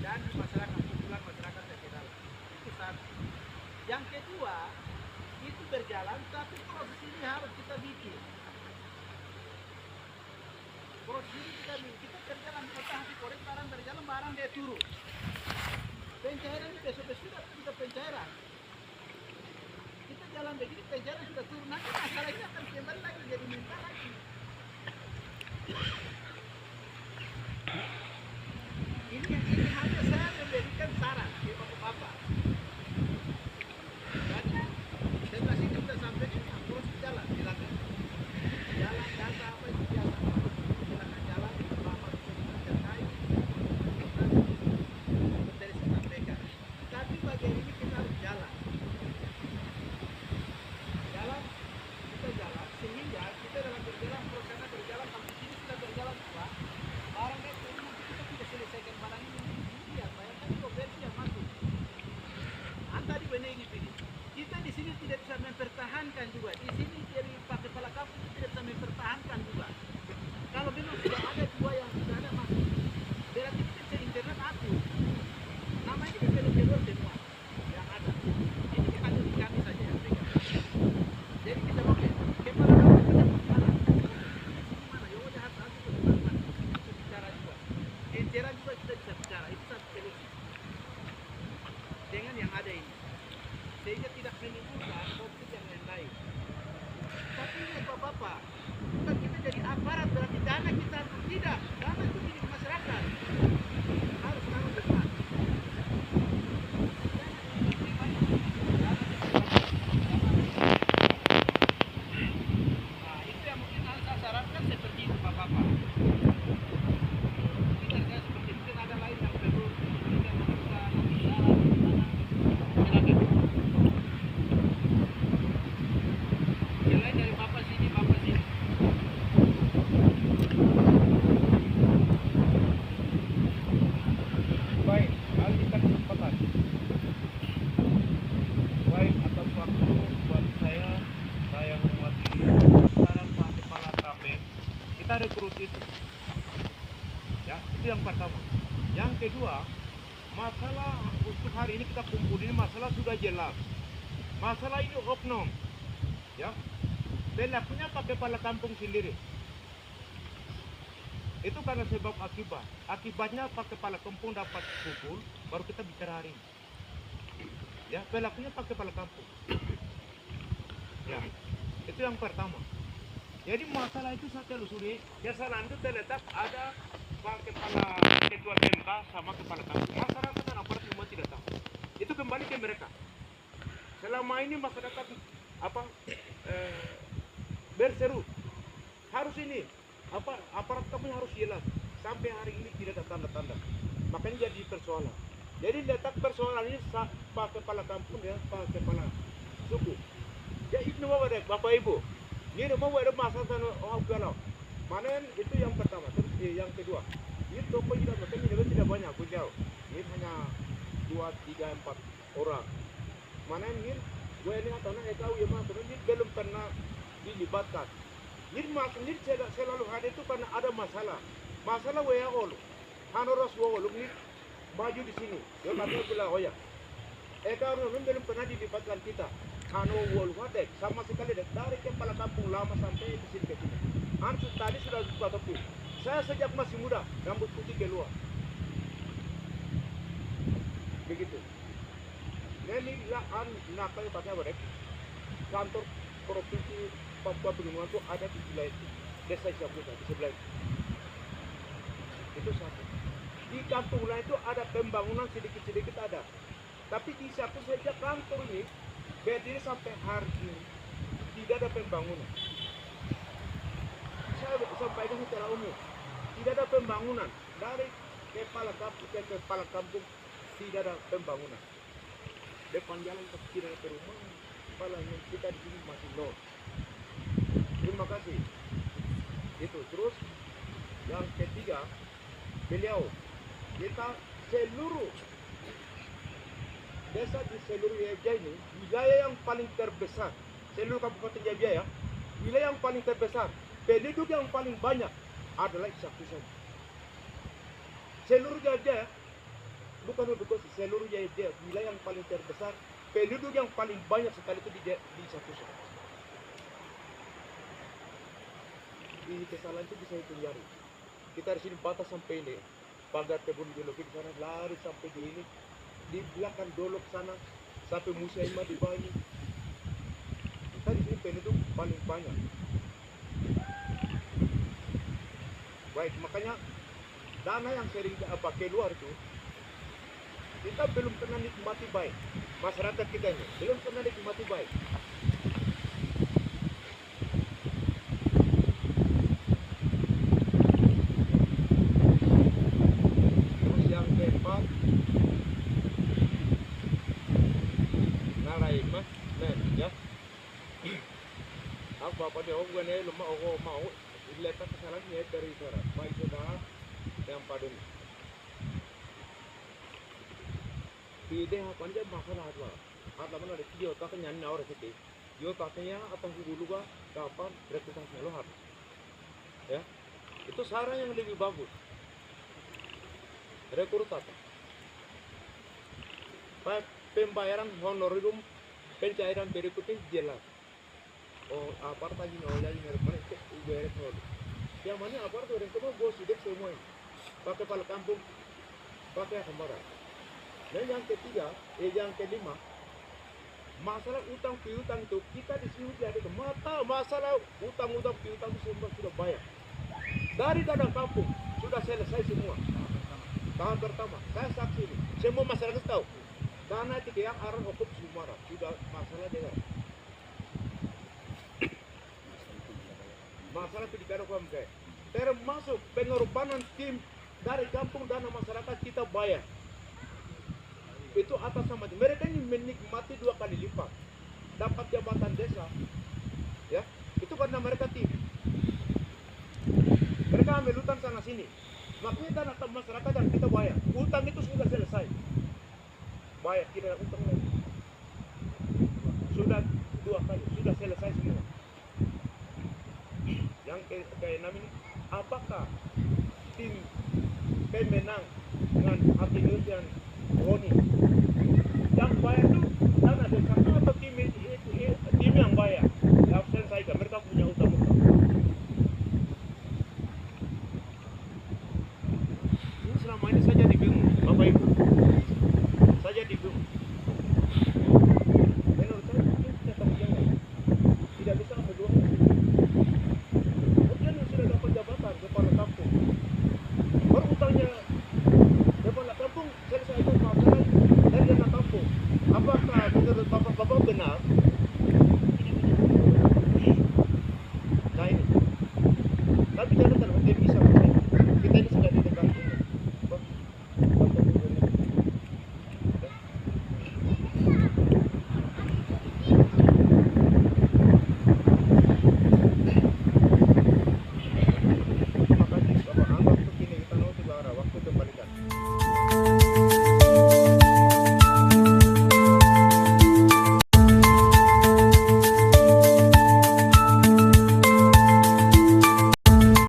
dan di masyarakat kebetulan masyarakat terkenal. Itu satu. Yang kedua, itu berjalan, tapi proses ini harus kita bikin. Proses ini kita berjalan, kita hati korek barang berjalan, barang dia turun. Pencairan ini besok-besok sudah kita pencairan. Kita jalan begini, pencairan sudah turun. Nanti masalah ini akan kembali lagi jadi minta lagi. Ini hanya saya memberikan saran ke bapak-bapak. Jadi setelah sini sudah sampai ini, terus jalan, silakan. Jalan data apa itu biasa. Silakan jalan, bapak bisa terkait. Dari saya sampaikan. Tapi bagian ini kita harus jalan. Kita jalan sehingga kita dalam berjalan karena berjalan sampai sini sudah berjalan Pak. Barang itu kita tidak selesaikan barang ini. Iya, bayangkan konversi yang masuk. Tadi benar ini pilih. Kita di sini tidak bisa mempertahankan juga. Di sini dari Pak Kepala Kampung tidak bisa mempertahankan juga. Kalau memang sudah ada dua yang sudah ada masuk, berarti kita internet aktif. Nama ini developer semua yang ada. Ini hanya di kami saja yang pegang. Jadi kita pakai kepala kampung kita mana? Mana? Yang udah harus kita bicara juga. Internet juga kita bisa bicara. Itu satu solusi. Dengan yang ada ini. Sehingga tidak menimbulkan konflik yang lain-lain. Tapi ini Bapak-Bapak, bukan kita jadi aparat berarti dana kita tidak. Dana itu milik masyarakat. Harus tahu benar. Nah, itu yang mungkin harus saya sarankan seperti itu Bapak-Bapak. Mungkin ada seperti mungkin ada lain yang perlu kita melakukan silakan. Yang lain dari Bapak sini. Baik, alihkan kesempatan. Baik, atas waktu buat saya mewakili saran Pak Kepala KP. Kita rekrut itu. Ya, itu yang pertama. Yang kedua, masalah untuk hari ini kita kumpul ini masalah sudah jelas. Masalah ini oknum. Ya. Berlakunya Pak Kepala Kampung sendiri. Itu karena sebab akibat. Akibatnya Pak Kepala Kampung dapat pukul, baru kita bicara hari ini. Ya, berlakunya Pak Kepala Kampung. Ya, itu yang pertama. Jadi masalah itu saya telusuri. Yang selanjutnya terletak ada Pak Kepala Ketua TMK sama Kepala Kampung. Masyarakat dan aparat umum tidak tahu. Itu kembali ke mereka. Selama ini masyarakat berseru harus ini aparat kami harus jelas. Sampai hari ini tidak ada tanda-tanda. Makanya jadi persoalan. Jadi letak persoalan ini Pak Kepala Kampung ya, Pak Kepala Suku. Ya itu mau ada Bapak Ibu. Ini mau ada masalah kalau mana itu yang pertama. Terus yang kedua, ini toko tidak makan ini tidak banyak jauh. Ini hanya 2, 3, 4 orang. Mana ini gue ini atau nak tahu ya mas, ini belum pernah dilibatkan. Ini masuk ini selalu ada itu karena ada masalah. Masalah waya olu, hanoros olu ini maju di sini. Dia kata bilang oh ya, kalau belum pernah dilibatkan kita. Hano olu ada sama sekali dari Kepala Kampung lama sampai di sini ke sini. Ansus tadi sudah buka topi. Saya sejak masih muda rambut putih keluar. Begitu. Ini nakal pakai apa? Kantor provinsi Papua Pegunungan itu ada di wilayah itu. Desa Jakarta di sebelah itu. Itu satu. Di kampung lain itu ada pembangunan sedikit-sedikit ada. Tapi di satu saja kantor ini berdiri sampai hari ini tidak ada pembangunan. Saya sampaikan secara umum, tidak ada pembangunan dari kepala kampung ke kepala kampung tidak ada pembangunan. Depan jalan tidak ada perumahan, kepala kita di sini masih nol. Terima kasih. Itu terus yang ketiga, beliau kita seluruh desa di seluruh Jaya ini, wilayah yang paling terbesar seluruh Kabupaten Jaya, wilayah yang paling terbesar, penduduk yang paling banyak adalah Isaku saja. Seluruh Jaya bukan untuk seluruh dia wilayah yang paling terbesar, penduduk yang paling banyak sekali itu di satu pusat. Di kesalahan itu bisa hitung jari. Kita di sini batas sampai ini, pagar kebun biologi di sana, lari sampai di ini, di belakang Dolok sana sampai Musaimah di Bali. Kita di sini penduduk paling banyak. Baik, makanya dana yang sering keluar itu kita belum pernah nikmati baik. Masyarakat kita ini belum pernah nikmati baik. Terus yang keempat, naraimah, ya. Apa dia gue nih mau lihat kesalahannya dari cara baik saudara yang padun. Pide apa aja masalah apa? Ada mana ada video tak nyanyi orang itu. Yo katanya apa dulu gua kapan reputasinya lo harus. Ya. Itu saran yang lebih bagus. Rekrut apa? Pembayaran honorarium pencairan berikutnya jelas. Oh, apa tadi nolnya ini mana itu UGR nol. Yang mana apa tuh yang semua bos hidup semua ini. Pakai kepala kampung, pakai kembaran. Dan yang ketiga, yang kelima, masalah utang piutang itu kita di sini ada mata masalah utang piutang itu semua sudah bayar. Dari dalam kampung sudah selesai semua. Tahun pertama, saya saksi ini, semua masyarakat tahu. Karena itu yang arah hukum Sumara sudah masalah dengan masalah pendidikan hukum kayak termasuk pengorbanan tim dari kampung dana masyarakat kita bayar. Itu atas sama mereka ini menikmati 2 kali lipat dapat jabatan desa, ya itu karena mereka tim, mereka ambil utang sana sini, makanya dana masyarakat yang kita bayar, utang itu sudah selesai, bayar tidak ada utang lagi, sudah 2 kali sudah selesai semua. Yang keenam ini, apakah tim pemenang dengan hati dan Roni yang bayar